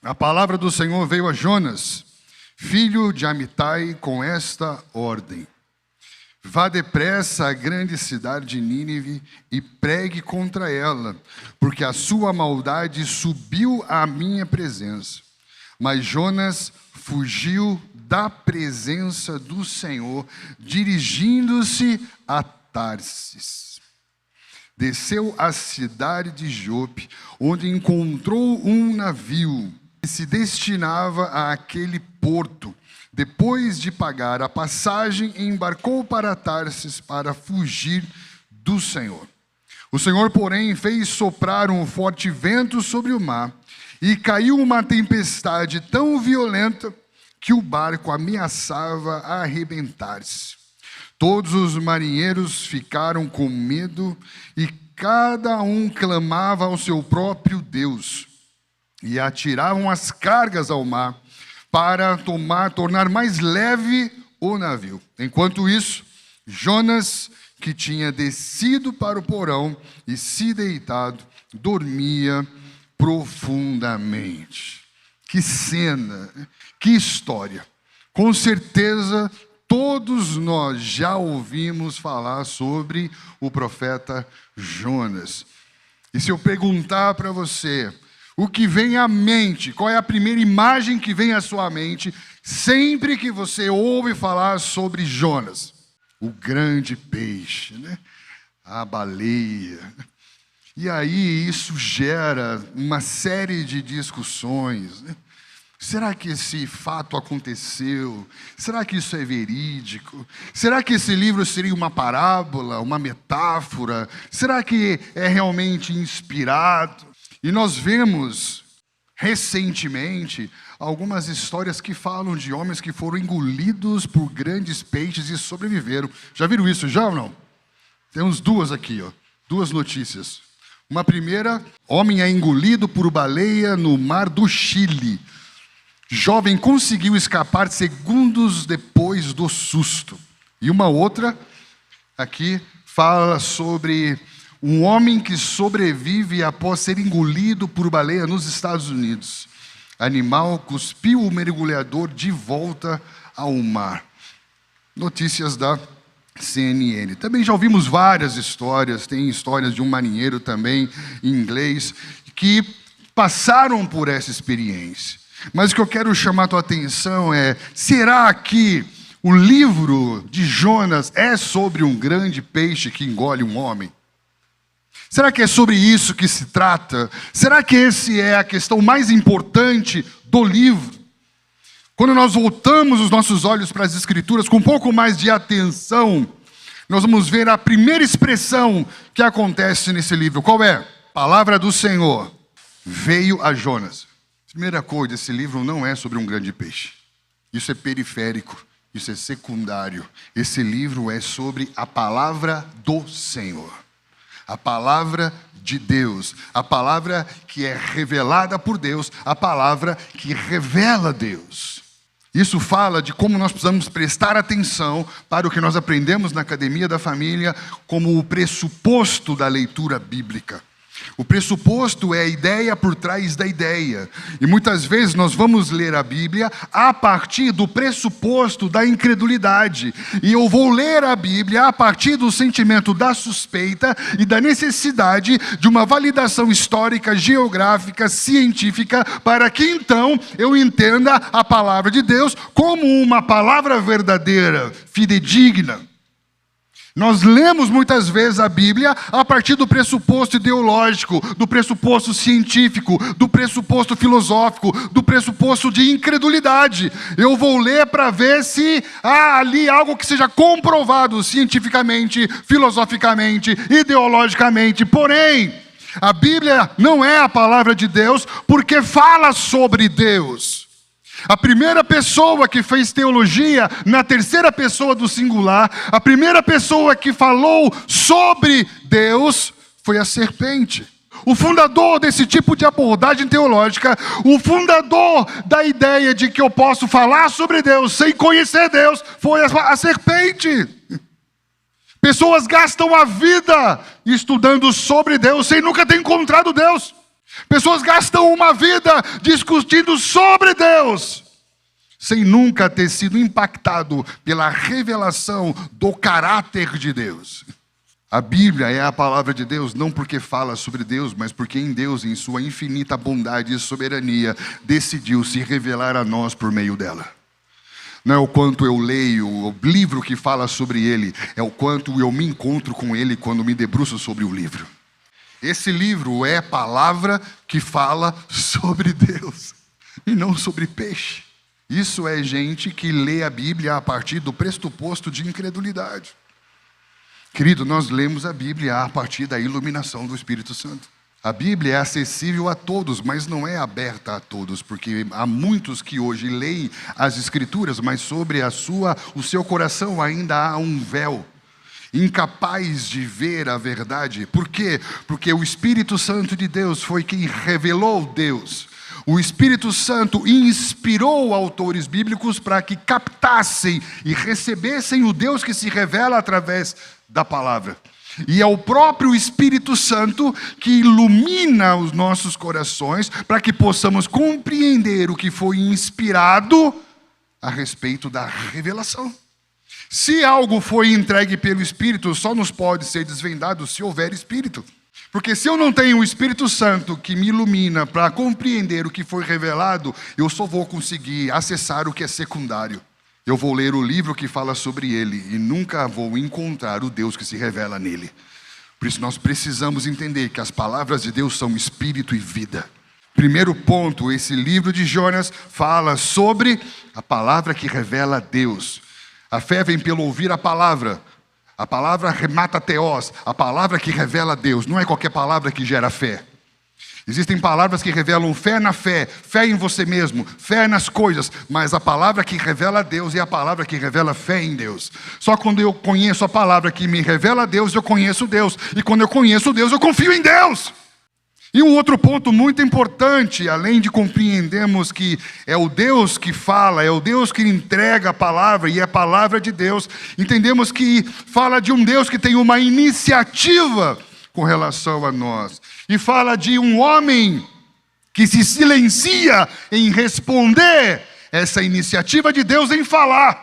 A palavra do Senhor veio a Jonas, filho de Amitai, com esta ordem: vá depressa à grande cidade de Nínive e pregue contra ela, porque a sua maldade subiu à minha presença. Mas Jonas fugiu da presença do Senhor, dirigindo-se a Tarsis. Desceu à cidade de Jope, onde encontrou um navio que se destinava àquele porto. Depois de pagar a passagem, embarcou para Tarsis para fugir do Senhor. O Senhor, porém, fez soprar um forte vento sobre o mar, e caiu uma tempestade tão violenta que o barco ameaçava arrebentar-se. Todos os marinheiros ficaram com medo e cada um clamava ao seu próprio Deus, e atiravam as cargas ao mar para tornar mais leve o navio. Enquanto isso, Jonas, que tinha descido para o porão e se deitado, dormia profundamente. Que cena, que história. Com certeza, todos nós já ouvimos falar sobre o profeta Jonas. E se eu perguntar para você, o que vem à mente, qual é a primeira imagem que vem à sua mente, sempre que você ouve falar sobre Jonas? O grande peixe, né? A baleia. E aí isso gera uma série de discussões, né? Será que esse fato aconteceu? Será que isso é verídico? Será que esse livro seria uma parábola, uma metáfora? Será que é realmente inspirado? E nós vemos recentemente algumas histórias que falam de homens que foram engolidos por grandes peixes e sobreviveram. Já viram isso já ou não? Temos duas aqui, duas notícias. Uma primeira: homem é engolido por baleia no mar do Chile. Jovem conseguiu escapar segundos depois do susto. E uma outra aqui fala sobre um homem que sobrevive após ser engolido por baleia nos Estados Unidos. Animal cuspiu o mergulhador de volta ao mar. Notícias da CNN. Também já ouvimos várias histórias, tem histórias de um marinheiro também, em inglês, que passaram por essa experiência. Mas o que eu quero chamar a tua atenção é: será que o livro de Jonas é sobre um grande peixe que engole um homem? Será que é sobre isso que se trata? Será que essa é a questão mais importante do livro? Quando nós voltamos os nossos olhos para as Escrituras com um pouco mais de atenção, nós vamos ver a primeira expressão que acontece nesse livro. Qual é? Palavra do Senhor veio a Jonas. Primeira coisa, esse livro não é sobre um grande peixe. Isso é periférico, isso é secundário. Esse livro é sobre a palavra do Senhor. A palavra de Deus, a palavra que é revelada por Deus, a palavra que revela Deus. Isso fala de como nós precisamos prestar atenção para o que nós aprendemos na Academia da Família como o pressuposto da leitura bíblica. O pressuposto é a ideia por trás da ideia. E muitas vezes nós vamos ler a Bíblia a partir do pressuposto da incredulidade. E eu vou ler a Bíblia a partir do sentimento da suspeita e da necessidade de uma validação histórica, geográfica, científica, para que então eu entenda a palavra de Deus como uma palavra verdadeira, fidedigna. Nós lemos muitas vezes a Bíblia a partir do pressuposto ideológico, do pressuposto científico, do pressuposto filosófico, do pressuposto de incredulidade. Eu vou ler para ver se há ali algo que seja comprovado cientificamente, filosoficamente, ideologicamente. Porém, a Bíblia não é a palavra de Deus porque fala sobre Deus. A primeira pessoa que fez teologia na terceira pessoa do singular, a primeira pessoa que falou sobre Deus foi a serpente. O fundador desse tipo de abordagem teológica, o fundador da ideia de que eu posso falar sobre Deus sem conhecer Deus, foi a serpente. Pessoas gastam a vida estudando sobre Deus sem nunca ter encontrado Deus. Pessoas gastam uma vida discutindo sobre Deus, sem nunca ter sido impactado pela revelação do caráter de Deus. A Bíblia é a palavra de Deus, não porque fala sobre Deus, mas porque em Deus, em sua infinita bondade e soberania, decidiu se revelar a nós por meio dela. Não é o quanto eu leio o livro que fala sobre ele, é o quanto eu me encontro com ele quando me debruço sobre o livro. Esse livro é a palavra que fala sobre Deus e não sobre peixe. Isso é gente que lê a Bíblia a partir do pressuposto de incredulidade. Querido, nós lemos a Bíblia a partir da iluminação do Espírito Santo. A Bíblia é acessível a todos, mas não é aberta a todos, porque há muitos que hoje leem as Escrituras, mas sobre o seu coração ainda há um véu, incapaz de ver a verdade. Por quê? Porque o Espírito Santo de Deus foi quem revelou Deus. O Espírito Santo inspirou autores bíblicos para que captassem e recebessem o Deus que se revela através da palavra. E é o próprio Espírito Santo que ilumina os nossos corações para que possamos compreender o que foi inspirado a respeito da revelação. Se algo foi entregue pelo Espírito, só nos pode ser desvendado se houver Espírito. Porque se eu não tenho o Espírito Santo que me ilumina para compreender o que foi revelado, eu só vou conseguir acessar o que é secundário. Eu vou ler o livro que fala sobre ele e nunca vou encontrar o Deus que se revela nele. Por isso nós precisamos entender que as palavras de Deus são espírito e vida. Primeiro ponto, esse livro de Jonas fala sobre a palavra que revela Deus. A fé vem pelo ouvir a palavra. A palavra remata teós, a palavra que revela Deus. Não é qualquer palavra que gera fé. Existem palavras que revelam fé na fé, fé em você mesmo, fé nas coisas, mas a palavra que revela Deus é a palavra que revela fé em Deus. Só quando eu conheço a palavra que me revela Deus, eu conheço Deus. E quando eu conheço Deus, eu confio em Deus. E um outro ponto muito importante, além de compreendermos que é o Deus que fala, é o Deus que entrega a palavra e é a palavra de Deus, entendemos que fala de um Deus que tem uma iniciativa com relação a nós. E fala de um homem que se silencia em responder essa iniciativa de Deus em falar.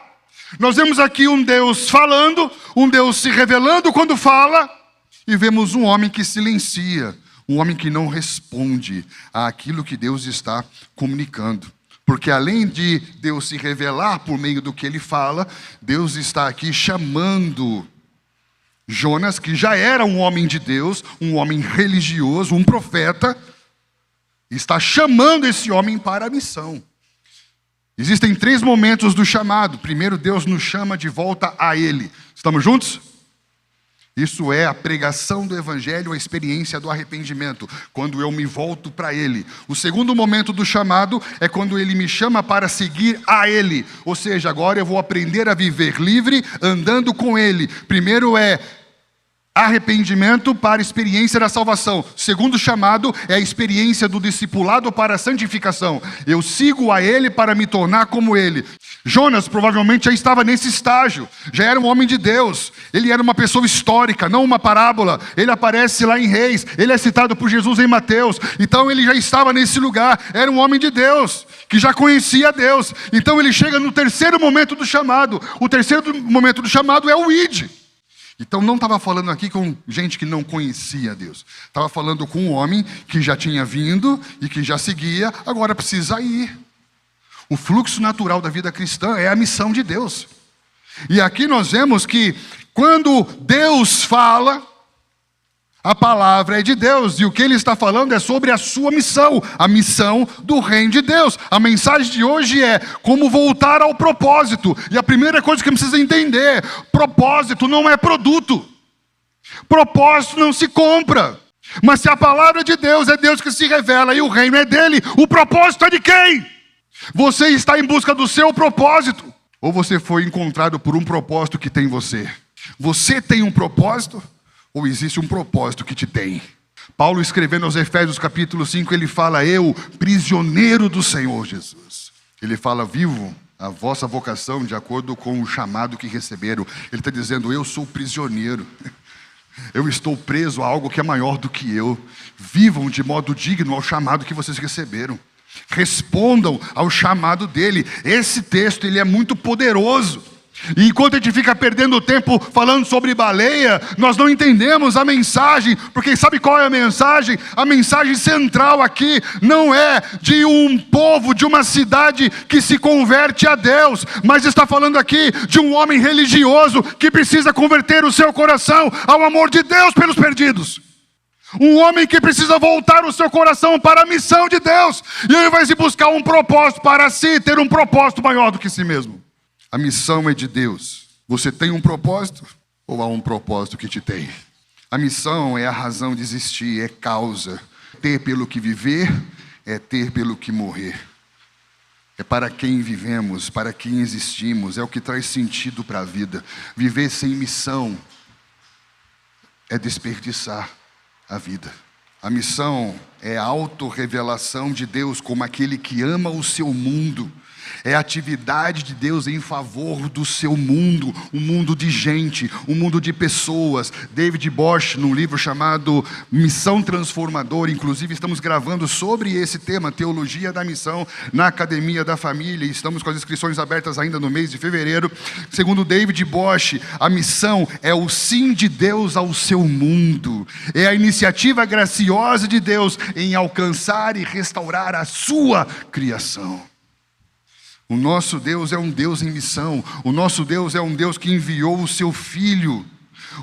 Nós vemos aqui um Deus falando, um Deus se revelando quando fala, e vemos um homem que silencia, um homem que não responde àquilo que Deus está comunicando. Porque além de Deus se revelar por meio do que ele fala, Deus está aqui chamando Jonas, que já era um homem de Deus, um homem religioso, um profeta, está chamando esse homem para a missão. Existem 3 momentos do chamado. Primeiro, Deus nos chama de volta a Ele. Estamos juntos? Isso é a pregação do Evangelho, a experiência do arrependimento, quando eu me volto para Ele. O segundo momento do chamado é quando Ele me chama para seguir a Ele. Ou seja, agora eu vou aprender a viver livre, andando com Ele. Primeiro é arrependimento para a experiência da salvação. Segundo chamado é a experiência do discipulado para a santificação. Eu sigo a Ele para me tornar como Ele. Jonas provavelmente já estava nesse estágio. Já era um homem de Deus. Ele era uma pessoa histórica, não uma parábola. Ele aparece lá em Reis. Ele é citado por Jesus em Mateus. Então ele já estava nesse lugar. Era um homem de Deus, que já conhecia Deus. Então ele chega no terceiro momento do chamado. O terceiro momento do chamado é o id. Então não estava falando aqui com gente que não conhecia Deus. Estava falando com um homem que já tinha vindo e que já seguia, agora precisa ir. O fluxo natural da vida cristã é a missão de Deus. E aqui nós vemos que quando Deus fala, a palavra é de Deus, e o que ele está falando é sobre a sua missão, a missão do reino de Deus. A mensagem de hoje é como voltar ao propósito. E a primeira coisa que precisa entender, propósito não é produto. Propósito não se compra. Mas se a palavra de Deus é Deus que se revela e o reino é dele, o propósito é de quem? Você está em busca do seu propósito? Ou você foi encontrado por um propósito que tem você? Você tem um propósito? Ou existe um propósito que te tem? Paulo, escrevendo aos Efésios capítulo 5, ele fala: eu, prisioneiro do Senhor Jesus. Ele fala: vivo a vossa vocação de acordo com o chamado que receberam. Ele está dizendo: eu sou prisioneiro. Eu estou preso a algo que é maior do que eu. Vivam de modo digno ao chamado que vocês receberam. Respondam ao chamado dele. Esse texto ele é muito poderoso. E enquanto a gente fica perdendo tempo falando sobre baleia, nós não entendemos a mensagem, porque sabe qual é a mensagem? A mensagem central aqui não é de um povo, de uma cidade que se converte a Deus, mas está falando aqui de um homem religioso que precisa converter o seu coração ao amor de Deus pelos perdidos. Um homem que precisa voltar o seu coração para a missão de Deus, e ele vai se buscar um propósito para si, ter um propósito maior do que si mesmo. A missão é de Deus. Você tem um propósito ou há um propósito que te tem? A missão é a razão de existir, é causa. Ter pelo que viver é ter pelo que morrer. É para quem vivemos, para quem existimos, é o que traz sentido para a vida. Viver sem missão é desperdiçar a vida. A missão é a autorrevelação de Deus como aquele que ama o seu mundo. É a atividade de Deus em favor do seu mundo, um mundo de gente, um mundo de pessoas. David Bosch, num livro chamado Missão Transformadora, inclusive estamos gravando sobre esse tema, Teologia da Missão, na Academia da Família, e estamos com as inscrições abertas ainda no mês de fevereiro. Segundo David Bosch, a missão é o sim de Deus ao seu mundo, é a iniciativa graciosa de Deus em alcançar e restaurar a sua criação. O nosso Deus é um Deus em missão. O nosso Deus é um Deus que enviou o seu Filho.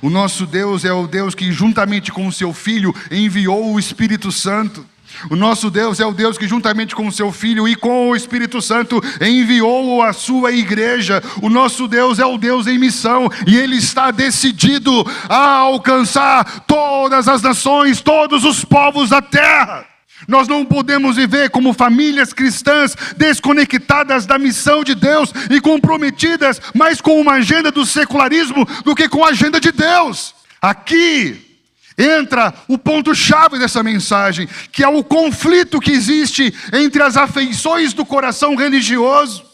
O nosso Deus é o Deus que juntamente com o seu Filho enviou o Espírito Santo. O nosso Deus é o Deus que juntamente com o seu Filho e com o Espírito Santo enviou a sua igreja. O nosso Deus é o Deus em missão e Ele está decidido a alcançar todas as nações, todos os povos da terra. Nós não podemos viver como famílias cristãs desconectadas da missão de Deus e comprometidas mais com uma agenda do secularismo do que com a agenda de Deus. Aqui entra o ponto-chave dessa mensagem, que é o conflito que existe entre as afeições do coração religioso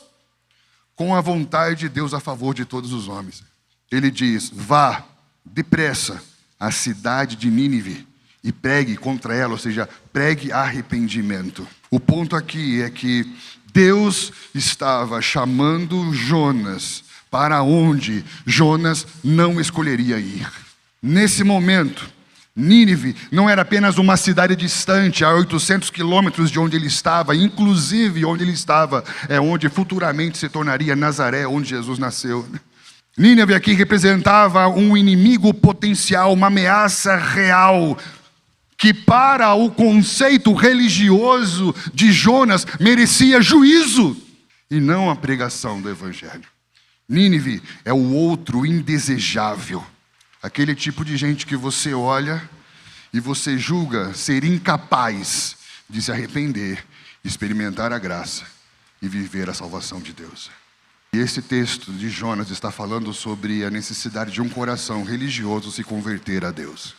com a vontade de Deus a favor de todos os homens. Ele diz: vá depressa à cidade de Nínive e pregue contra ela, ou seja, pregue arrependimento. O ponto aqui é que Deus estava chamando Jonas para onde Jonas não escolheria ir. Nesse momento, Nínive não era apenas uma cidade distante, a 800 quilômetros de onde ele estava, inclusive onde ele estava é onde futuramente se tornaria Nazaré, onde Jesus nasceu. Nínive aqui representava um inimigo potencial, uma ameaça real, que para o conceito religioso de Jonas merecia juízo e não a pregação do Evangelho. Nínive é o outro indesejável, aquele tipo de gente que você olha e você julga ser incapaz de se arrepender, experimentar a graça e viver a salvação de Deus. E esse texto de Jonas está falando sobre a necessidade de um coração religioso se converter a Deus.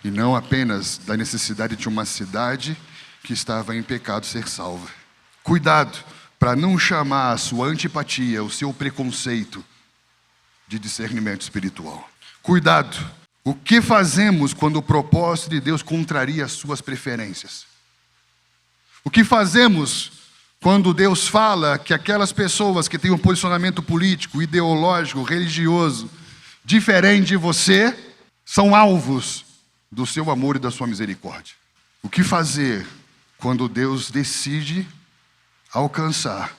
E não apenas da necessidade de uma cidade que estava em pecado ser salva. Cuidado para não chamar a sua antipatia, o seu preconceito de discernimento espiritual. Cuidado. O que fazemos quando o propósito de Deus contraria as suas preferências? O que fazemos quando Deus fala que aquelas pessoas que têm um posicionamento político, ideológico, religioso, diferente de você, são alvos do seu amor e da sua misericórdia? O que fazer quando Deus decide alcançar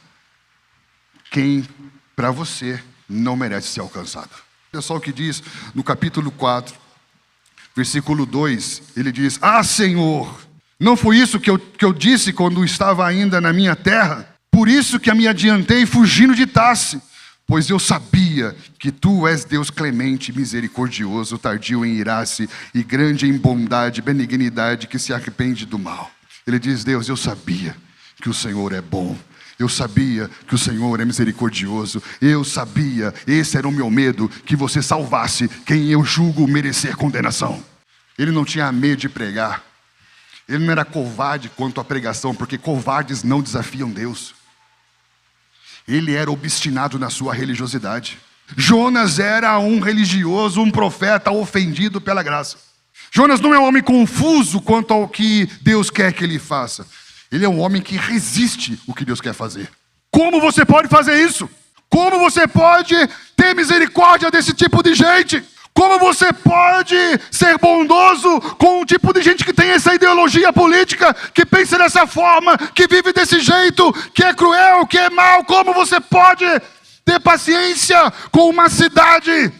quem para você não merece ser alcançado? Olha só o que diz no capítulo 4, versículo 2, ele diz: ah, Senhor, não foi isso que eu disse quando estava ainda na minha terra? Por isso que me adiantei fugindo de Tarse, pois eu sabia que tu és Deus clemente, misericordioso, tardio em irar-se e grande em bondade, benignidade, que se arrepende do mal. Ele diz: Deus, eu sabia que o Senhor é bom. Eu sabia que o Senhor é misericordioso. Eu sabia, esse era o meu medo, que você salvasse quem eu julgo merecer condenação. Ele não tinha medo de pregar. Ele não era covarde quanto à pregação, porque covardes não desafiam Deus. Ele era obstinado na sua religiosidade. Jonas era um religioso, um profeta ofendido pela graça. Jonas não é um homem confuso quanto ao que Deus quer que ele faça. Ele é um homem que resiste o que Deus quer fazer. Como você pode fazer isso? Como você pode ter misericórdia desse tipo de gente? Como você pode ser bondoso com um tipo de gente que tem essa ideologia política, que pensa dessa forma, que vive desse jeito, que é cruel, que é mau? Como você pode ter paciência com uma cidade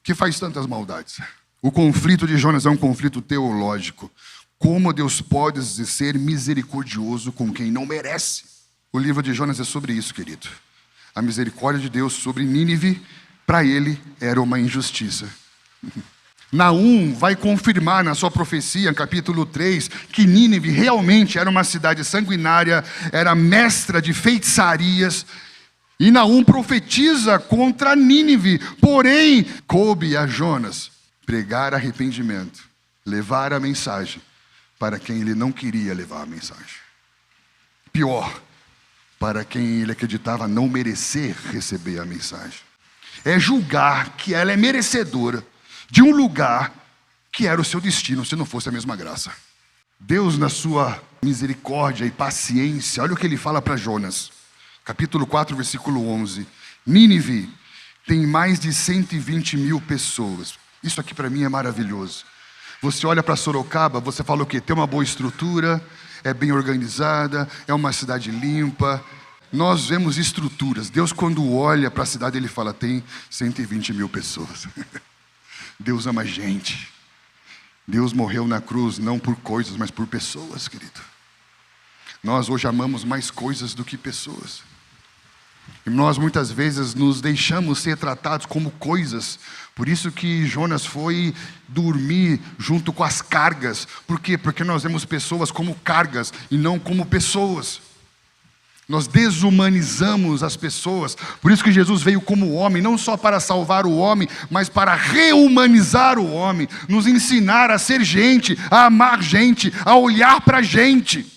que faz tantas maldades? O conflito de Jonas é um conflito teológico. Como Deus pode ser misericordioso com quem não merece? O livro de Jonas é sobre isso, querido. A misericórdia de Deus sobre Nínive, para ele, era uma injustiça. Naum vai confirmar na sua profecia, capítulo 3, que Nínive realmente era uma cidade sanguinária, era mestra de feitiçarias. E Naum profetiza contra Nínive. Porém, coube a Jonas pregar arrependimento, levar a mensagem para quem ele não queria levar a mensagem. Pior, para quem ele acreditava não merecer receber a mensagem. É julgar que ela é merecedora de um lugar que era o seu destino, se não fosse a mesma graça. Deus, na sua misericórdia e paciência, olha o que ele fala para Jonas. Capítulo 4, versículo 11. Nínive tem mais de 120 mil pessoas. Isso aqui para mim é maravilhoso. Você olha para Sorocaba, você fala o quê? Tem uma boa estrutura, é bem organizada, é uma cidade limpa. Nós vemos estruturas. Deus, quando olha para a cidade, ele fala, tem 120 mil pessoas. Deus ama a gente. Deus morreu na cruz não por coisas, mas por pessoas, querido. Nós hoje amamos mais coisas do que pessoas. E nós muitas vezes nos deixamos ser tratados como coisas. Por isso que Jonas foi dormir junto com as cargas. Por quê? Porque nós vemos pessoas como cargas e não como pessoas. Nós desumanizamos as pessoas. Por isso que Jesus veio como homem, não só para salvar o homem, mas para reumanizar o homem, nos ensinar a ser gente, a amar gente, a olhar para gente.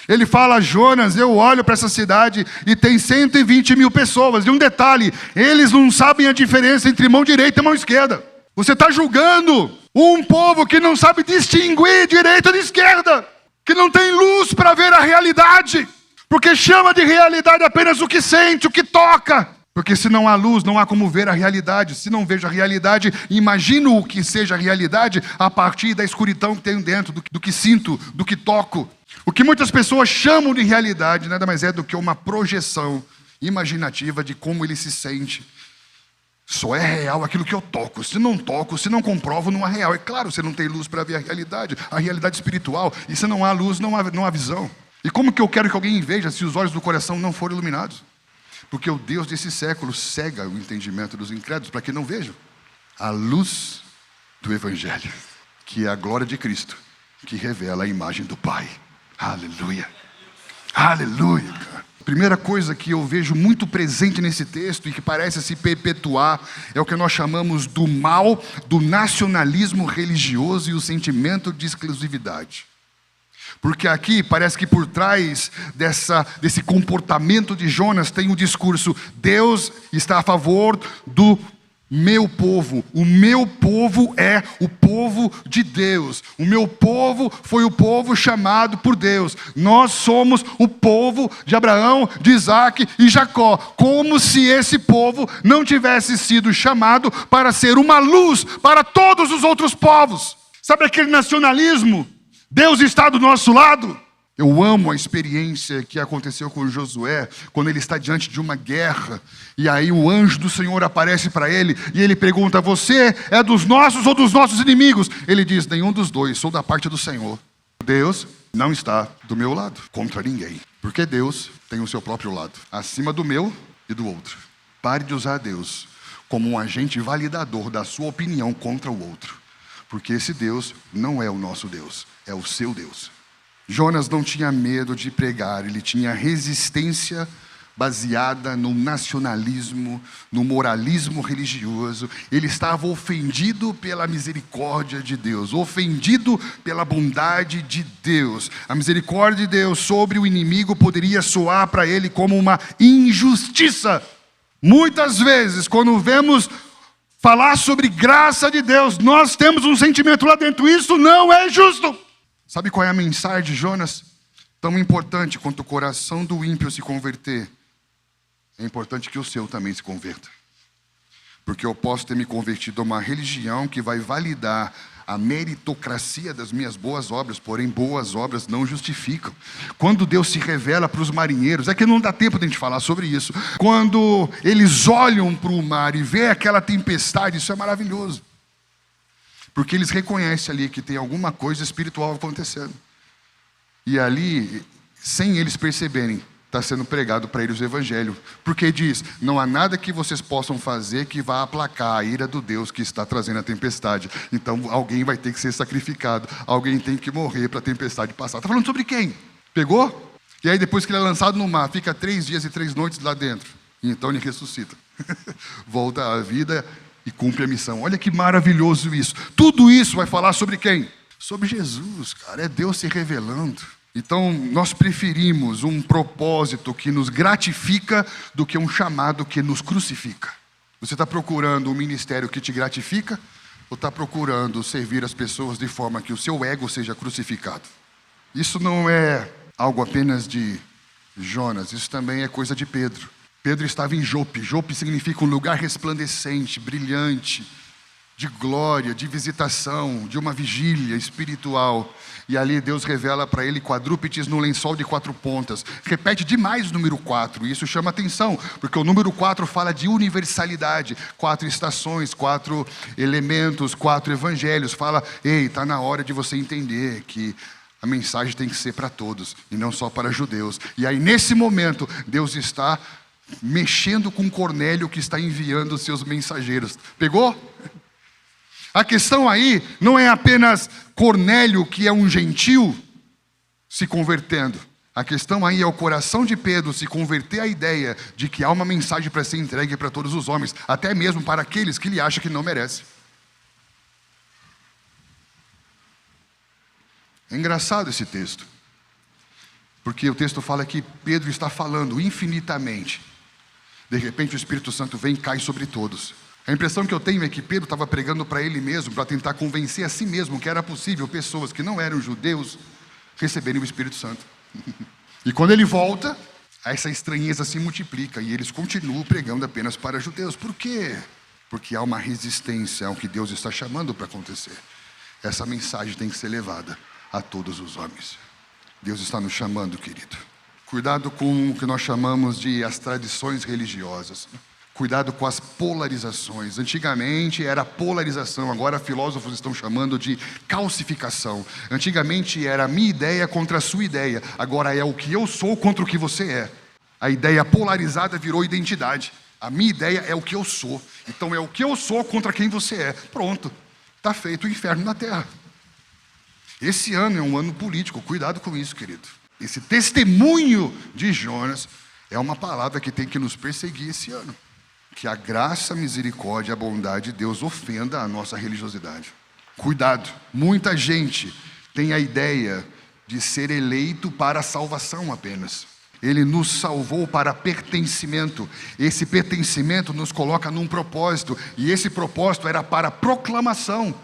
Ele fala, Jonas, eu olho para essa cidade e tem 120 mil pessoas. E um detalhe, eles não sabem a diferença entre mão direita e mão esquerda. Você está julgando um povo que não sabe distinguir direita de esquerda, que não tem luz para ver a realidade, porque chama de realidade apenas o que sente, o que toca. Porque se não há luz, não há como ver a realidade. Se não vejo a realidade, imagino o que seja a realidade a partir da escuridão que tenho dentro, do que sinto, do que toco. O que muitas pessoas chamam de realidade nada mais é do que uma projeção imaginativa de como ele se sente. Só é real aquilo que eu toco. Se não toco, se não comprovo, não é real. É claro, você não tem luz para ver a realidade espiritual. E se não há luz, não há visão. E como que eu quero que alguém veja se os olhos do coração não forem iluminados? Porque o Deus desse século cega o entendimento dos incrédulos para que não vejam a luz do Evangelho, que é a glória de Cristo, que revela a imagem do Pai. Aleluia, aleluia, cara. Primeira coisa que eu vejo muito presente nesse texto e que parece se perpetuar é o que nós chamamos do mal, do nacionalismo religioso e o sentimento de exclusividade. Porque aqui parece que por trás desse comportamento de Jonas tem o discurso, Deus está a favor do meu povo. O meu povo é o povo de Deus. O meu povo foi o povo chamado por Deus. Nós somos o povo de Abraão, de Isaac e Jacó. Como se esse povo não tivesse sido chamado para ser uma luz para todos os outros povos. Sabe aquele nacionalismo? Deus está do nosso lado. Eu amo a experiência que aconteceu com Josué, quando ele está diante de uma guerra, e aí o anjo do Senhor aparece para ele, e ele pergunta, você é dos nossos ou dos nossos inimigos? Ele diz, nenhum dos dois, sou da parte do Senhor. Deus não está do meu lado, contra ninguém, porque Deus tem o seu próprio lado, acima do meu e do outro. Pare de usar Deus como um agente validador da sua opinião contra o outro, porque esse Deus não é o nosso Deus, é o seu Deus. Jonas não tinha medo de pregar, ele tinha resistência baseada no nacionalismo, no moralismo religioso. Ele estava ofendido pela misericórdia de Deus, ofendido pela bondade de Deus. A misericórdia de Deus sobre o inimigo poderia soar para ele como uma injustiça. Muitas vezes, quando vemos falar sobre graça de Deus, nós temos um sentimento lá dentro: isso não é justo. Sabe qual é a mensagem de Jonas? Tão importante quanto o coração do ímpio se converter, é importante que o seu também se converta. Porque eu posso ter me convertido a uma religião que vai validar a meritocracia das minhas boas obras, porém boas obras não justificam. Quando Deus se revela para os marinheiros, é que não dá tempo de a gente falar sobre isso. Quando eles olham para o mar e vê aquela tempestade, isso é maravilhoso. Porque eles reconhecem ali que tem alguma coisa espiritual acontecendo. E ali, sem eles perceberem, está sendo pregado para eles o evangelho. Porque diz: não há nada que vocês possam fazer que vá aplacar a ira do Deus que está trazendo a tempestade. Então alguém vai ter que ser sacrificado, alguém tem que morrer para a tempestade passar. Está falando sobre quem? Pegou? E aí depois que ele é lançado no mar, fica 3 dias e 3 noites lá dentro. E então ele ressuscita. Volta à vida e cumpre a missão. Olha que maravilhoso isso. Tudo isso vai falar sobre quem? Sobre Jesus, cara. É Deus se revelando. Então, nós preferimos um propósito que nos gratifica do que um chamado que nos crucifica. Você está procurando um ministério que te gratifica ou está procurando servir as pessoas de forma que o seu ego seja crucificado? Isso não é algo apenas de Jonas, isso também é coisa de Pedro. Pedro estava em Jope. Jope significa um lugar resplandecente, brilhante, de glória, de visitação, de uma vigília espiritual. E ali Deus revela para ele quadrúpedes no lençol de 4 pontas. Repete demais o número 4, e isso chama atenção, porque o número 4 fala de universalidade. 4 estações, 4 elementos, 4 evangelhos. Fala: ei, está na hora de você entender que a mensagem tem que ser para todos, e não só para judeus. E aí nesse momento, Deus está mexendo com Cornélio, que está enviando os seus mensageiros. Pegou? A questão aí não é apenas Cornélio, que é um gentil, se convertendo. A questão aí é o coração de Pedro se converter à ideia de que há uma mensagem para ser entregue para todos os homens, até mesmo para aqueles que ele acha que não merece. É engraçado esse texto, porque o texto fala que Pedro está falando infinitamente. De repente o Espírito Santo vem e cai sobre todos. A impressão que eu tenho é que Pedro estava pregando para ele mesmo, para tentar convencer a si mesmo que era possível pessoas que não eram judeus receberem o Espírito Santo. E quando ele volta, essa estranheza se multiplica e eles continuam pregando apenas para judeus. Por quê? Porque há uma resistência ao que Deus está chamando para acontecer. Essa mensagem tem que ser levada a todos os homens. Deus está nos chamando, querido. Cuidado com o que nós chamamos de as tradições religiosas. Cuidado com as polarizações. Antigamente era polarização, agora filósofos estão chamando de calcificação. Antigamente era a minha ideia contra a sua ideia, agora é o que eu sou contra o que você é. A ideia polarizada virou identidade. A minha ideia é o que eu sou, então é o que eu sou contra quem você é. Pronto, está feito o inferno na terra. Esse ano é um ano político, cuidado com isso, querido. Esse testemunho de Jonas é uma palavra que tem que nos perseguir esse ano. Que a graça, a misericórdia, a bondade de Deus ofenda a nossa religiosidade. Cuidado, muita gente tem a ideia de ser eleito para a salvação apenas. Ele nos salvou para pertencimento. Esse pertencimento nos coloca num propósito, e esse propósito era para proclamação.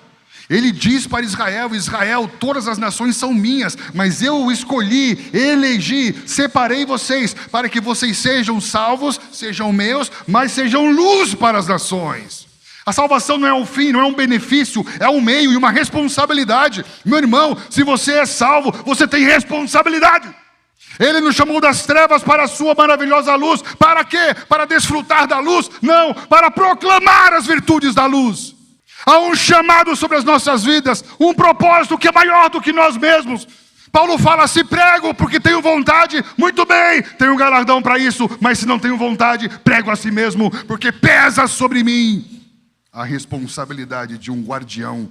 Ele diz para Israel: Israel, todas as nações são minhas, mas eu escolhi, elegi, separei vocês, para que vocês sejam salvos, sejam meus, mas sejam luz para as nações. A salvação não é um fim, não é um benefício, é um meio e uma responsabilidade. Meu irmão, se você é salvo, você tem responsabilidade. Ele nos chamou das trevas para a sua maravilhosa luz. Para quê? Para desfrutar da luz? Não, para proclamar as virtudes da luz. Há um chamado sobre as nossas vidas, um propósito que é maior do que nós mesmos. Paulo fala: se prego porque tenho vontade, muito bem, tenho galardão para isso, mas se não tenho vontade, prego a si mesmo, porque pesa sobre mim a responsabilidade de um guardião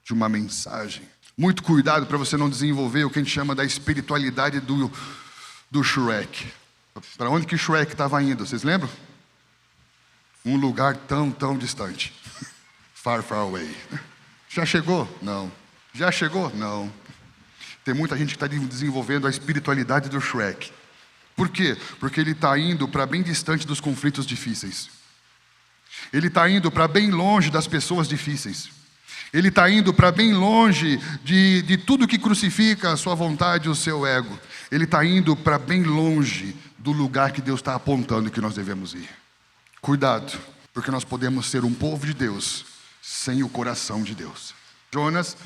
de uma mensagem. Muito cuidado para você não desenvolver o que a gente chama da espiritualidade do Shrek. Para onde que Shrek estava indo, vocês lembram? Um lugar tão distante. Far, far away. Já chegou? Não. Já chegou? Não. Tem muita gente que está desenvolvendo a espiritualidade do Shrek. Por quê? Porque ele está indo para bem distante dos conflitos difíceis. Ele está indo para bem longe das pessoas difíceis. Ele está indo para bem longe de tudo que crucifica a sua vontade e o seu ego. Ele está indo para bem longe do lugar que Deus está apontando que nós devemos ir. Cuidado, porque nós podemos ser um povo de Deus sem o coração de Deus. Jonas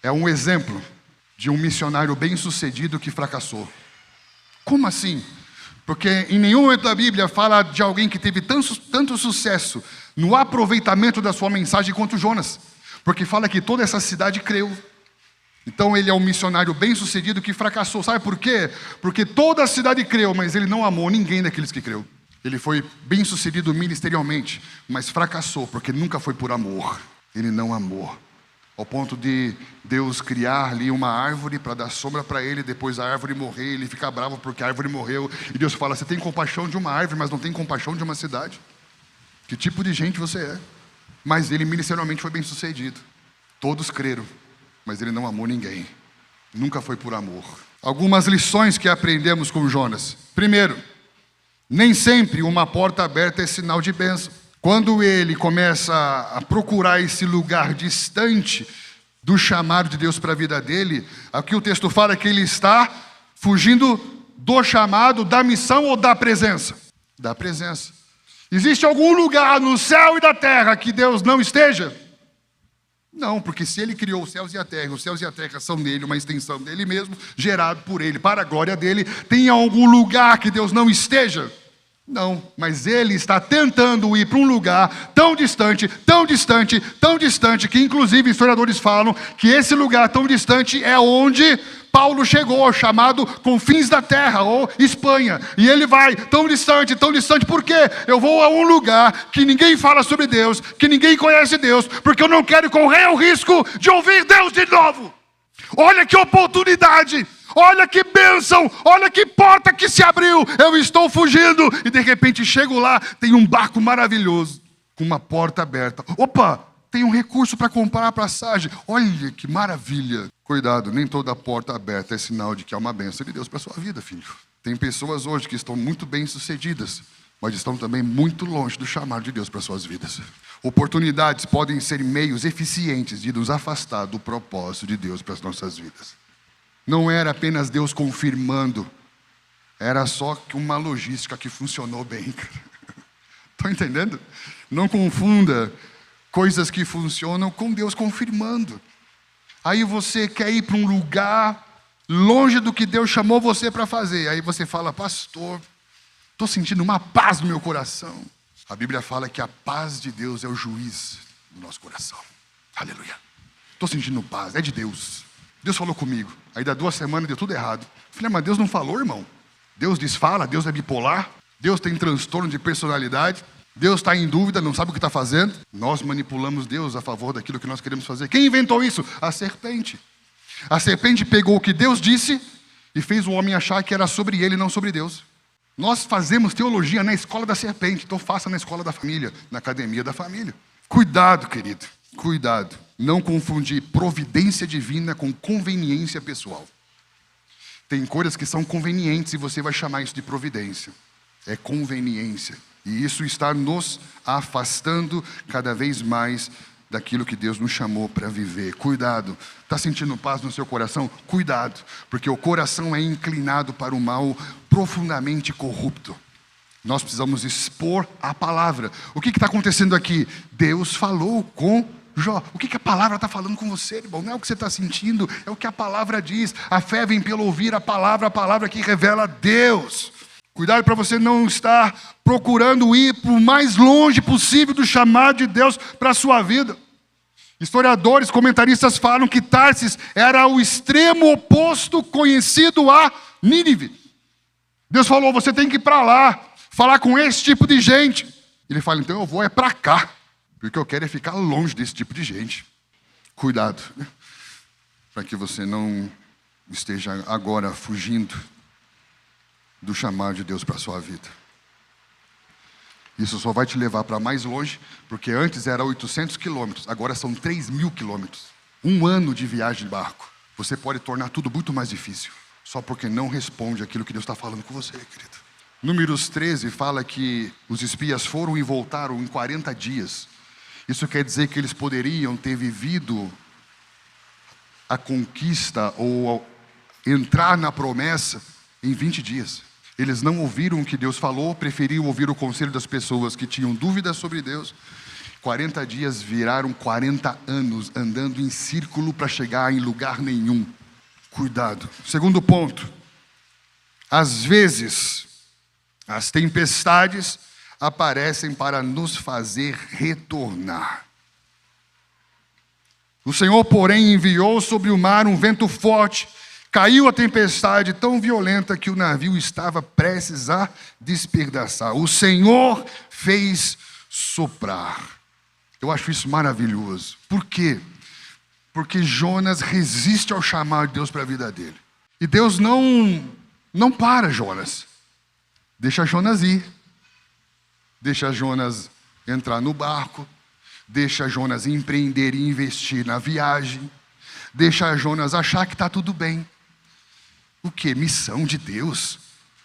é um exemplo de um missionário bem-sucedido que fracassou. Como assim? Porque em nenhum momento da Bíblia fala de alguém que teve tanto sucesso no aproveitamento da sua mensagem quanto Jonas. Porque fala que toda essa cidade creu. Então ele é um missionário bem-sucedido que fracassou. Sabe por quê? Porque toda a cidade creu, mas ele não amou ninguém daqueles que creu. Ele foi bem-sucedido ministerialmente, mas fracassou porque nunca foi por amor. Ele não amou. Ao ponto de Deus criar ali uma árvore para dar sombra para ele, depois a árvore morrer, ele fica bravo porque a árvore morreu. E Deus fala, você tem compaixão de uma árvore, mas não tem compaixão de uma cidade? Que tipo de gente você é? Mas ele ministerialmente foi bem sucedido. Todos creram, mas ele não amou ninguém. Nunca foi por amor. Algumas lições que aprendemos com Jonas. Primeiro, nem sempre uma porta aberta é sinal de bênção. Quando ele começa a procurar esse lugar distante do chamado de Deus para a vida dele, aqui o texto fala que ele está fugindo do chamado, da missão ou da presença? Da presença. Existe algum lugar no céu e da terra que Deus não esteja? Não, porque se ele criou os céus e a terra são dele, uma extensão dele mesmo, gerado por ele, para a glória dele, tem algum lugar que Deus não esteja? Não, mas ele está tentando ir para um lugar tão distante, tão distante, tão distante, que inclusive historiadores falam que esse lugar tão distante é onde Paulo chegou, chamado Confins da Terra, ou Espanha. E ele vai tão distante, por quê? Eu vou a um lugar que ninguém fala sobre Deus, que ninguém conhece Deus, porque eu não quero correr o risco de ouvir Deus de novo. Olha que oportunidade! Olha que bênção, olha que porta que se abriu, eu estou fugindo. E de repente chego lá, tem um barco maravilhoso, com uma porta aberta. Opa, tem um recurso para comprar a passagem. Olha que maravilha. Cuidado, nem toda porta aberta é sinal de que há uma bênção de Deus para a sua vida, filho. Tem pessoas hoje que estão muito bem sucedidas, mas estão também muito longe do chamado de Deus para as suas vidas. Oportunidades podem ser meios eficientes de nos afastar do propósito de Deus para as nossas vidas. Não era apenas Deus confirmando, era só que uma logística que funcionou bem. Estão entendendo? Não confunda coisas que funcionam com Deus confirmando. Aí você quer ir para um lugar longe do que Deus chamou você para fazer. Aí você fala, pastor, estou sentindo uma paz no meu coração. A Bíblia fala que a paz de Deus é o juiz do nosso coração. Aleluia. Estou sentindo paz, é de Deus. Deus falou comigo. Aí dá 2 semanas deu tudo errado. Falei, mas Deus não falou, irmão. Deus desfala, Deus é bipolar. Deus tem transtorno de personalidade. Deus está em dúvida, não sabe o que está fazendo. Nós manipulamos Deus a favor daquilo que nós queremos fazer. Quem inventou isso? A serpente. A serpente pegou o que Deus disse e fez o homem achar que era sobre ele, não sobre Deus. Nós fazemos teologia na escola da serpente. Então faça na escola da família, na academia da família. Cuidado, querido. Cuidado. Não confundir providência divina com conveniência pessoal. Tem coisas que são convenientes e você vai chamar isso de providência. É conveniência. E isso está nos afastando cada vez mais daquilo que Deus nos chamou para viver. Cuidado. Está sentindo paz no seu coração? Cuidado. Porque o coração é inclinado para o mal profundamente corrupto. Nós precisamos expor a palavra. O que está acontecendo aqui? Deus falou com Jó. O que a palavra está falando com você, irmão? Não é o que você está sentindo, é o que a palavra diz. A fé vem pelo ouvir a palavra que revela Deus. Cuidado para você não estar procurando ir para o mais longe possível do chamado de Deus para a sua vida. Historiadores, comentaristas falam que Tarsis era o extremo oposto conhecido a Nínive. Deus falou, você tem que ir para lá, falar com esse tipo de gente. Ele fala, então eu vou para cá. Porque eu quero é ficar longe desse tipo de gente. Cuidado, para que você não esteja agora fugindo do chamado de Deus para a sua vida. Isso só vai te levar para mais longe, porque antes era 800 quilômetros, agora são 3.000 quilômetros. 1 ano de viagem de barco. Você pode tornar tudo muito mais difícil. só porque não responde aquilo que Deus está falando com você, querido. Números 13 fala que os espias foram e voltaram em 40 dias. Isso quer dizer que eles poderiam ter vivido a conquista ou entrar na promessa em 20 dias. Eles não ouviram o que Deus falou, preferiram ouvir o conselho das pessoas que tinham dúvidas sobre Deus. 40 dias viraram 40 anos andando em círculo para chegar em lugar nenhum. Cuidado. Segundo ponto. Às vezes, as tempestades aparecem para nos fazer retornar. O Senhor, porém, enviou sobre o mar um vento forte. Caiu a tempestade tão violenta que o navio estava prestes a despedaçar. O Senhor fez soprar. Eu acho isso maravilhoso. Por quê? Porque Jonas resiste ao chamado de Deus para a vida dele. E Deus não para Jonas. Deixa Jonas ir. Deixa Jonas entrar no barco. Deixa Jonas empreender e investir na viagem. Deixa Jonas achar que está tudo bem. O que? Missão de Deus?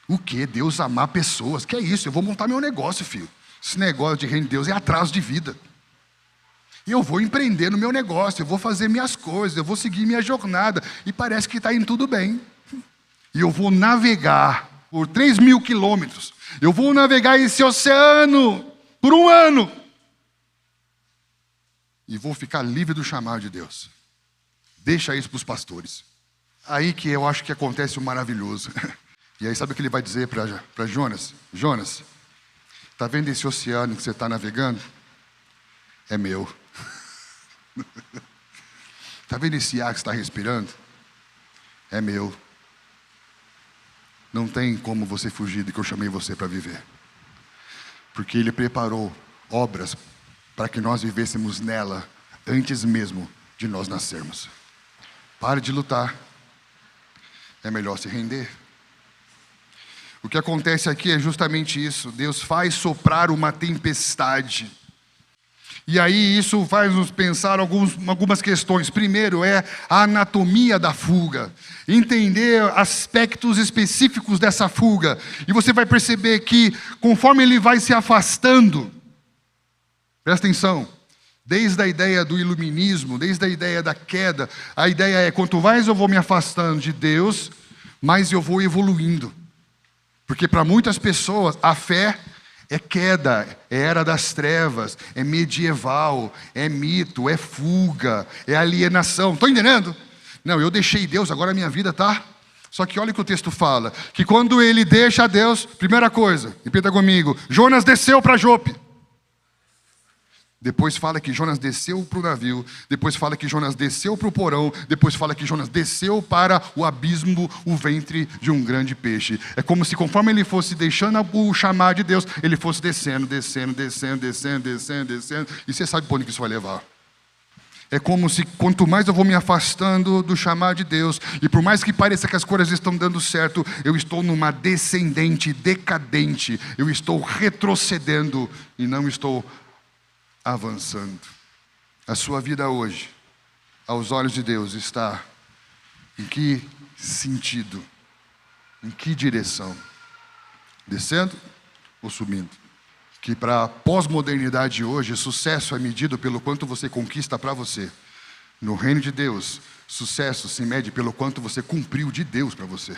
O que? Deus amar pessoas? Que é isso? Eu vou montar meu negócio, filho. Esse negócio de reino de Deus é atraso de vida. E eu vou empreender no meu negócio, eu vou fazer minhas coisas, eu vou seguir minha jornada. E parece que está indo tudo bem. E eu vou navegar por 3.000 quilômetros. Eu vou navegar esse oceano por 1 ano. E vou ficar livre do chamado de Deus. Deixa isso para os pastores. Aí que eu acho que acontece o maravilhoso. E aí sabe o que ele vai dizer para Jonas? Jonas, está vendo esse oceano que você está navegando? É meu. Está vendo esse ar que você está respirando? É meu. Não tem como você fugir do que eu chamei você para viver. Porque Ele preparou obras para que nós vivêssemos nela antes mesmo de nós nascermos. Pare de lutar. É melhor se render. O que acontece aqui é justamente isso. Deus faz soprar uma tempestade. E aí isso faz nos pensar algumas questões. Primeiro é a anatomia da fuga. Entender aspectos específicos dessa fuga. E você vai perceber que conforme ele vai se afastando, presta atenção, desde a ideia do iluminismo, desde a ideia da queda, a ideia é quanto mais eu vou me afastando de Deus, mais eu vou evoluindo. Porque para muitas pessoas a fé é queda, é era das trevas, é medieval, é mito, é fuga, é alienação. Estão entendendo? Não, eu deixei Deus, agora a minha vida está... Só que olha o que o texto fala, que quando ele deixa Deus, primeira coisa, repita comigo, Jonas desceu para Jope. Depois fala que Jonas desceu para o navio, depois fala que Jonas desceu para o porão, depois fala que Jonas desceu para o abismo, o ventre de um grande peixe. É como se conforme ele fosse deixando o chamar de Deus, ele fosse descendo. E você sabe para onde que isso vai levar. É como se quanto mais eu vou me afastando do chamar de Deus, e por mais que pareça que as coisas estão dando certo, eu estou numa descendente, decadente, eu estou retrocedendo e não estou avançando. A sua vida hoje, aos olhos de Deus, está em que sentido? Em que direção? Descendo ou subindo? Que para a pós-modernidade hoje, sucesso é medido pelo quanto você conquista para você. No reino de Deus, sucesso se mede pelo quanto você cumpriu de Deus para você.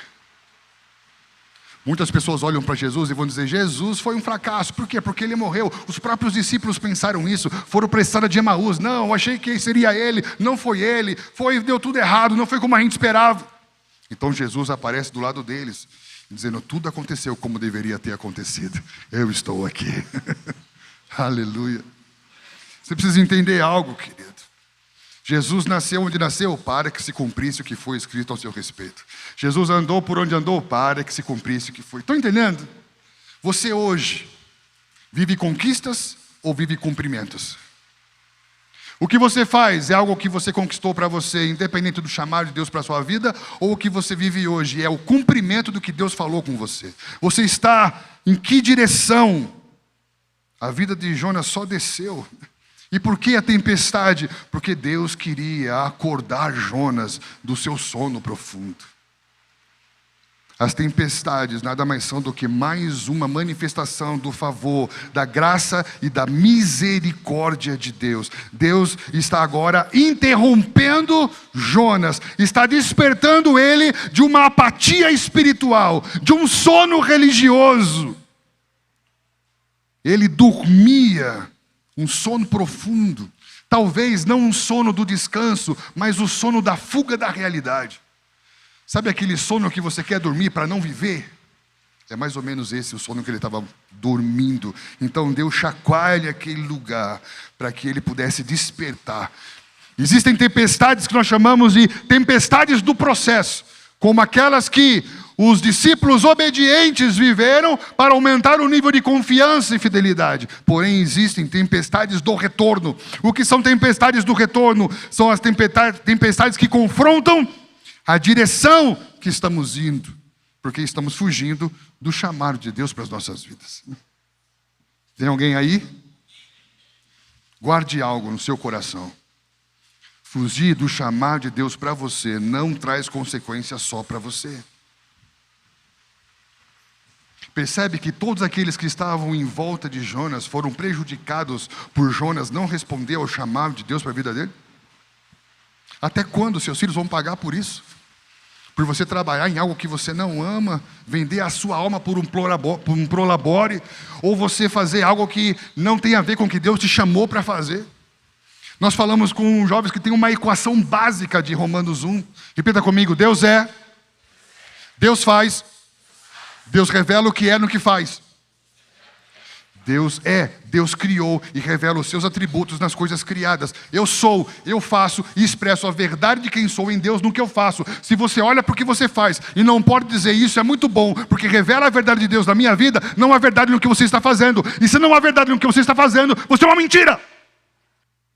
Muitas pessoas olham para Jesus e vão dizer, Jesus foi um fracasso. Por quê? Porque ele morreu. Os próprios discípulos pensaram isso, foram para a estrada de Emaús. Não, eu achei que seria ele, não foi ele, deu tudo errado, não foi como a gente esperava. Então Jesus aparece do lado deles, dizendo, tudo aconteceu como deveria ter acontecido. Eu estou aqui. Aleluia. Você precisa entender algo, querido. Jesus nasceu onde nasceu para que se cumprisse o que foi escrito ao seu respeito. Jesus andou por onde andou para que se cumprisse o que foi. Estão entendendo? Você hoje vive conquistas ou vive cumprimentos? O que você faz é algo que você conquistou para você, independente do chamado de Deus para a sua vida, ou o que você vive hoje é o cumprimento do que Deus falou com você? Você está em que direção? A vida de Jonas só desceu. E por que a tempestade? Porque Deus queria acordar Jonas do seu sono profundo. As tempestades nada mais são do que mais uma manifestação do favor, da graça e da misericórdia de Deus. Deus está agora interrompendo Jonas, está despertando ele de uma apatia espiritual, de um sono religioso. Ele dormia, um sono profundo, talvez não um sono do descanso, mas o sono da fuga da realidade. Sabe aquele sono que você quer dormir para não viver? É mais ou menos esse o sono que ele estava dormindo. Então Deus chacoalha aquele lugar para que ele pudesse despertar. Existem tempestades que nós chamamos de tempestades do processo, como aquelas que os discípulos obedientes viveram para aumentar o nível de confiança e fidelidade. Porém, existem tempestades do retorno. O que são tempestades do retorno? São as tempestades que confrontam a direção que estamos indo, porque estamos fugindo do chamado de Deus para as nossas vidas. Tem alguém aí? Guarde algo no seu coração. Fugir do chamado de Deus para você não traz consequências só para você. Percebe que todos aqueles que estavam em volta de Jonas foram prejudicados por Jonas não responder ao chamado de Deus para a vida dele? Até quando seus filhos vão pagar por isso? Por você trabalhar em algo que você não ama, vender a sua alma por um prolabore, ou você fazer algo que não tem a ver com o que Deus te chamou para fazer. Nós falamos com jovens que tem uma equação básica de Romanos 1. Repita comigo: Deus é, Deus faz, Deus revela o que é no que faz. Deus é, Deus criou e revela os seus atributos nas coisas criadas. Eu sou, eu faço e expresso a verdade de quem sou em Deus no que eu faço. Se você olha para o que você faz e não pode dizer isso, é muito bom, porque revela a verdade de Deus na minha vida, não há verdade no que você está fazendo. E se não há verdade no que você está fazendo, você é uma mentira.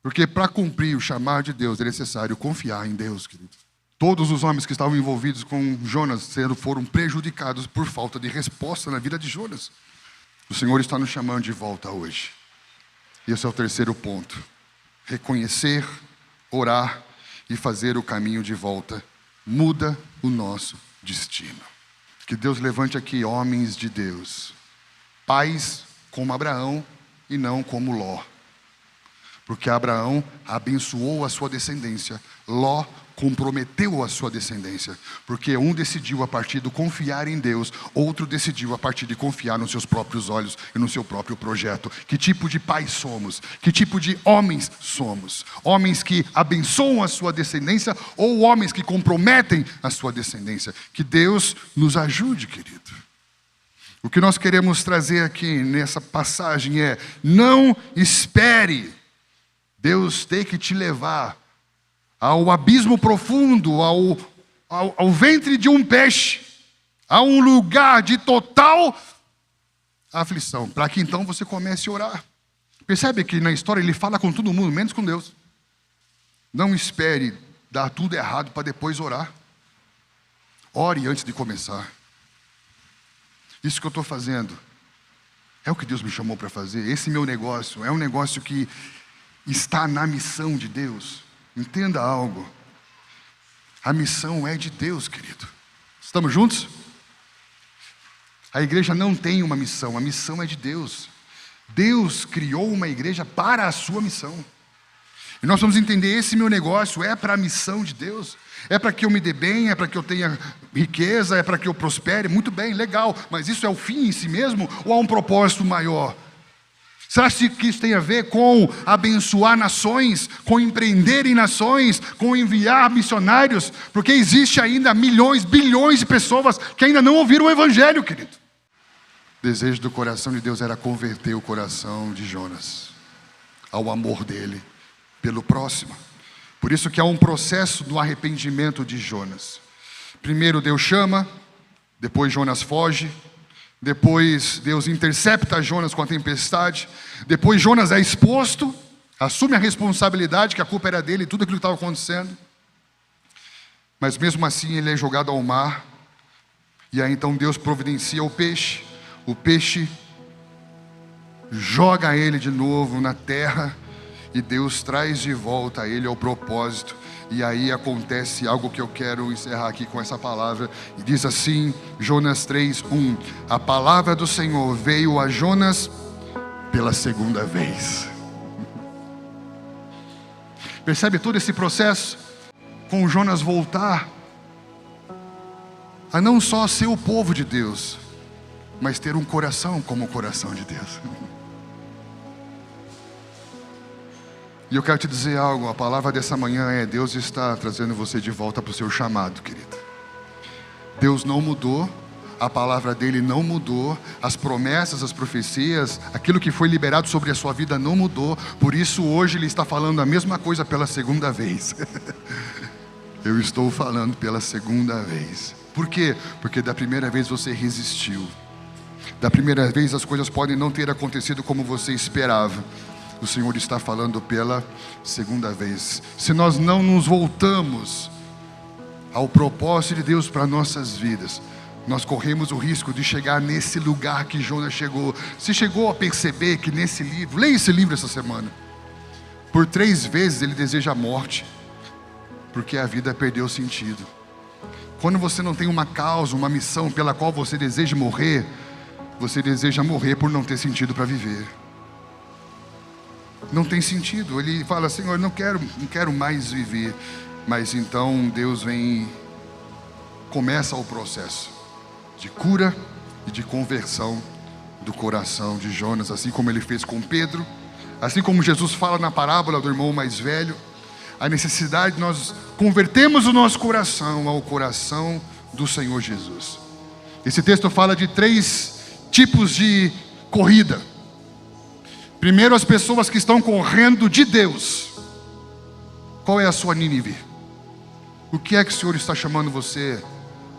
Porque para cumprir o chamado de Deus é necessário confiar em Deus, querido. Todos os homens que estavam envolvidos com Jonas foram prejudicados por falta de resposta na vida de Jonas. O Senhor está nos chamando de volta hoje. Esse é o terceiro ponto. Reconhecer, orar e fazer o caminho de volta muda o nosso destino. Que Deus levante aqui homens de Deus, pais como Abraão e não como Ló. Porque Abraão abençoou a sua descendência, Ló comprometeu a sua descendência, porque um decidiu a partir do confiar em Deus, outro decidiu a partir de confiar nos seus próprios olhos e no seu próprio projeto. Que tipo de pais somos? Que tipo de homens somos? Homens que abençoam a sua descendência ou homens que comprometem a sua descendência? Que Deus nos ajude, querido. O que nós queremos trazer aqui nessa passagem é: não espere Deus ter que te levar ao abismo profundo, ao ventre de um peixe, a um lugar de total aflição, para que então você comece a orar. Percebe que na história ele fala com todo mundo, menos com Deus. Não espere dar tudo errado para depois orar. Ore antes de começar. Isso que eu estou fazendo é o que Deus me chamou para fazer. Esse meu negócio é um negócio que está na missão de Deus. Entenda algo. A missão é de Deus, querido. Estamos juntos? A igreja não tem uma missão, a missão é de Deus. Deus criou uma igreja para a sua missão. E nós vamos entender: esse meu negócio é para a missão de Deus. É para que eu me dê bem, é para que eu tenha riqueza, é para que eu prospere. Muito bem, legal. Mas isso é o fim em si mesmo ou há um propósito maior? Será que isso tem a ver com abençoar nações, com empreender em nações, com enviar missionários? Porque existe ainda milhões, bilhões de pessoas que ainda não ouviram o Evangelho, querido. O desejo do coração de Deus era converter o coração de Jonas ao amor dele pelo próximo. Por isso que há um processo do arrependimento de Jonas. Primeiro Deus chama, depois Jonas foge. Depois Deus intercepta Jonas com a tempestade. Depois Jonas é exposto, assume a responsabilidade que a culpa era dele e tudo aquilo que estava acontecendo. Mas mesmo assim ele é jogado ao mar. E aí então Deus providencia o peixe. O peixe joga ele de novo na terra. e Deus traz de volta ele ao propósito. E aí acontece algo que eu quero encerrar aqui com essa palavra. E diz assim, Jonas 3:1: a palavra do Senhor veio a Jonas pela segunda vez. Percebe todo esse processo? Com Jonas voltar a não só ser o povo de Deus, mas ter um coração como o coração de Deus. E eu quero te dizer algo, a palavra dessa manhã é: Deus está trazendo você de volta para o seu chamado, querido. Deus não mudou, a palavra dele não mudou, as promessas, as profecias, aquilo que foi liberado sobre a sua vida não mudou. Por isso hoje ele está falando a mesma coisa pela segunda vez. Eu estou falando pela segunda vez. Por quê? Porque da primeira vez você resistiu. Da primeira vez as coisas podem não ter acontecido como você esperava. O Senhor está falando pela segunda vez. Se nós não nos voltamos ao propósito de Deus para nossas vidas, nós corremos o risco de chegar nesse lugar que Jonas chegou. Você chegou a perceber que nesse livro, leia esse livro essa semana, por 3 vezes ele deseja a morte, porque a vida perdeu sentido. Quando você não tem uma causa, uma missão pela qual você deseja morrer, você deseja morrer por não ter sentido para viver. Não tem sentido. Ele fala: Senhor, não quero mais viver. Mas então Deus vem, começa o processo de cura e de conversão do coração de Jonas, assim como ele fez com Pedro, assim como Jesus fala na parábola do irmão mais velho. A necessidade de nós convertermos o nosso coração ao coração do Senhor Jesus. Esse texto fala de 3 tipos de corrida. Primeiro, as pessoas que estão correndo de Deus. Qual é a sua Nínive? O que é que o Senhor está chamando você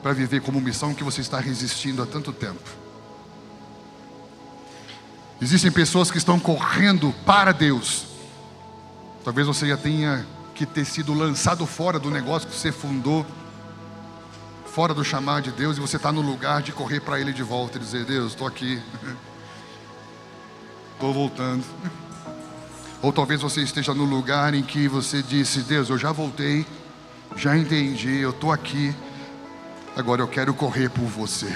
para viver como missão que você está resistindo há tanto tempo? Existem pessoas que estão correndo para Deus. Talvez você já tenha que ter sido lançado fora do negócio que você fundou, fora do chamado de Deus, e você está no lugar de correr para Ele de volta e dizer: Deus, estou aqui, estou voltando. Ou talvez você esteja no lugar em que você disse: Deus, eu já voltei, já entendi, eu estou aqui, agora eu quero correr por você.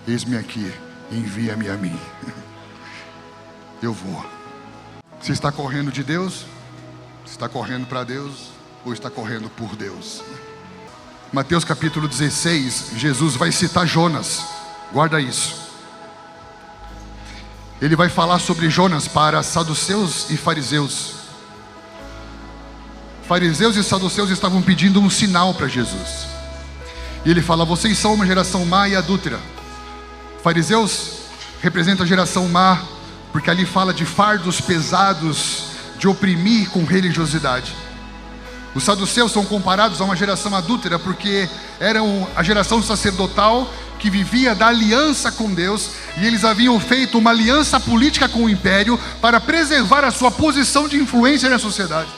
Eis-me aqui, envia-me a mim. Eu vou. Você está correndo de Deus? Está correndo para Deus? Ou está correndo por Deus? Mateus capítulo 16, Jesus vai citar Jonas. Guarda isso. Ele vai falar sobre Jonas para saduceus e fariseus. Fariseus e saduceus estavam pedindo um sinal para Jesus. E ele fala: vocês são uma geração má e adúltera. Fariseus representa a geração má, porque ali fala de fardos pesados, de oprimir com religiosidade. Os saduceus são comparados a uma geração adúltera, porque eram a geração sacerdotal que vivia da aliança com Deus, e eles haviam feito uma aliança política com o império para preservar a sua posição de influência na sociedade.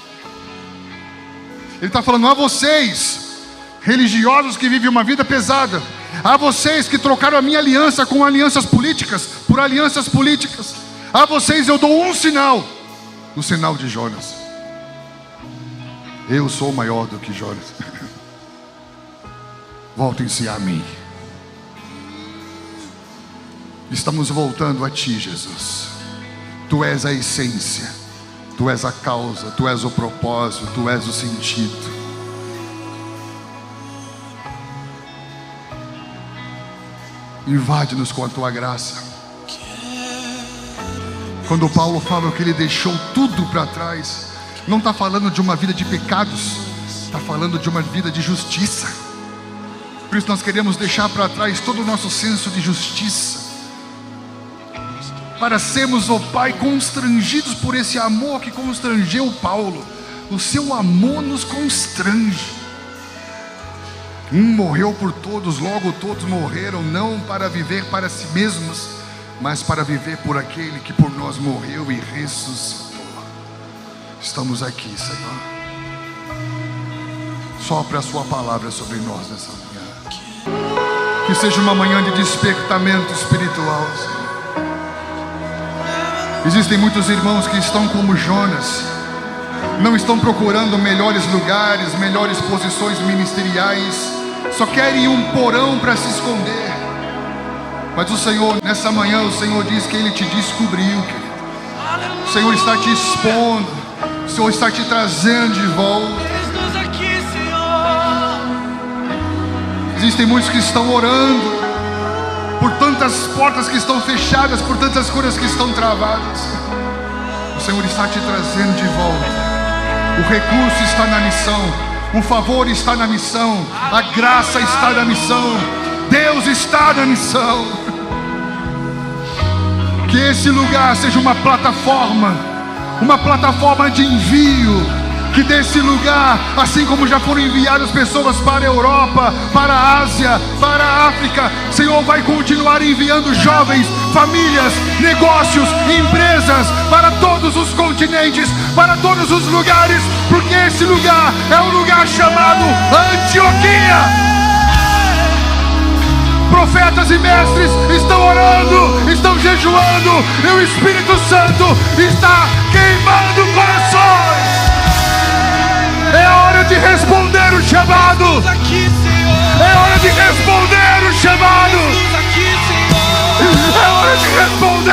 Ele está falando a vocês, religiosos que vivem uma vida pesada, a vocês que trocaram a minha aliança com alianças políticas por alianças políticas, a vocês eu dou um sinal, o sinal de Jonas. Eu sou maior do que Jonas. Voltem-se a mim. Estamos voltando a Ti, Jesus. Tu és a essência, Tu és a causa, Tu és o propósito, Tu és o sentido. Invade-nos com a Tua graça. Quando Paulo fala que ele deixou tudo para trás, não está falando de uma vida de pecados, está falando de uma vida de justiça. Por isso nós queremos deixar para trás todo o nosso senso de justiça, para sermos, ó Pai, constrangidos por esse amor que constrangeu Paulo. O seu amor nos constrange. Um morreu por todos, logo todos morreram, não para viver para si mesmos, mas para viver por aquele que por nós morreu e ressuscitou. Estamos aqui, Senhor. Sopra a Sua palavra sobre nós nessa manhã. Que seja uma manhã de despertamento espiritual, Senhor. Existem muitos irmãos que estão como Jonas, não estão procurando melhores lugares, melhores posições ministeriais, só querem um porão para se esconder. Mas o Senhor, nessa manhã, o Senhor diz que Ele te descobriu, querido. O Senhor está te expondo, o Senhor está te trazendo de volta. Existem muitos que estão orando por tantas portas que estão fechadas, por tantas coisas que estão travadas. O Senhor está te trazendo de volta. O recurso está na missão, o favor está na missão, a graça está na missão, Deus está na missão. Que esse lugar seja uma plataforma de envio. Que desse lugar, assim como já foram enviadas pessoas para a Europa, para a Ásia, para a África, o Senhor vai continuar enviando jovens, famílias, negócios, empresas, para todos os continentes, para todos os lugares, porque esse lugar é um lugar chamado Antioquia. Profetas e mestres estão orando, estão jejuando, e o Espírito Santo está queimando corações. É hora de responder o chamado. É hora de responder o chamado. É hora de responder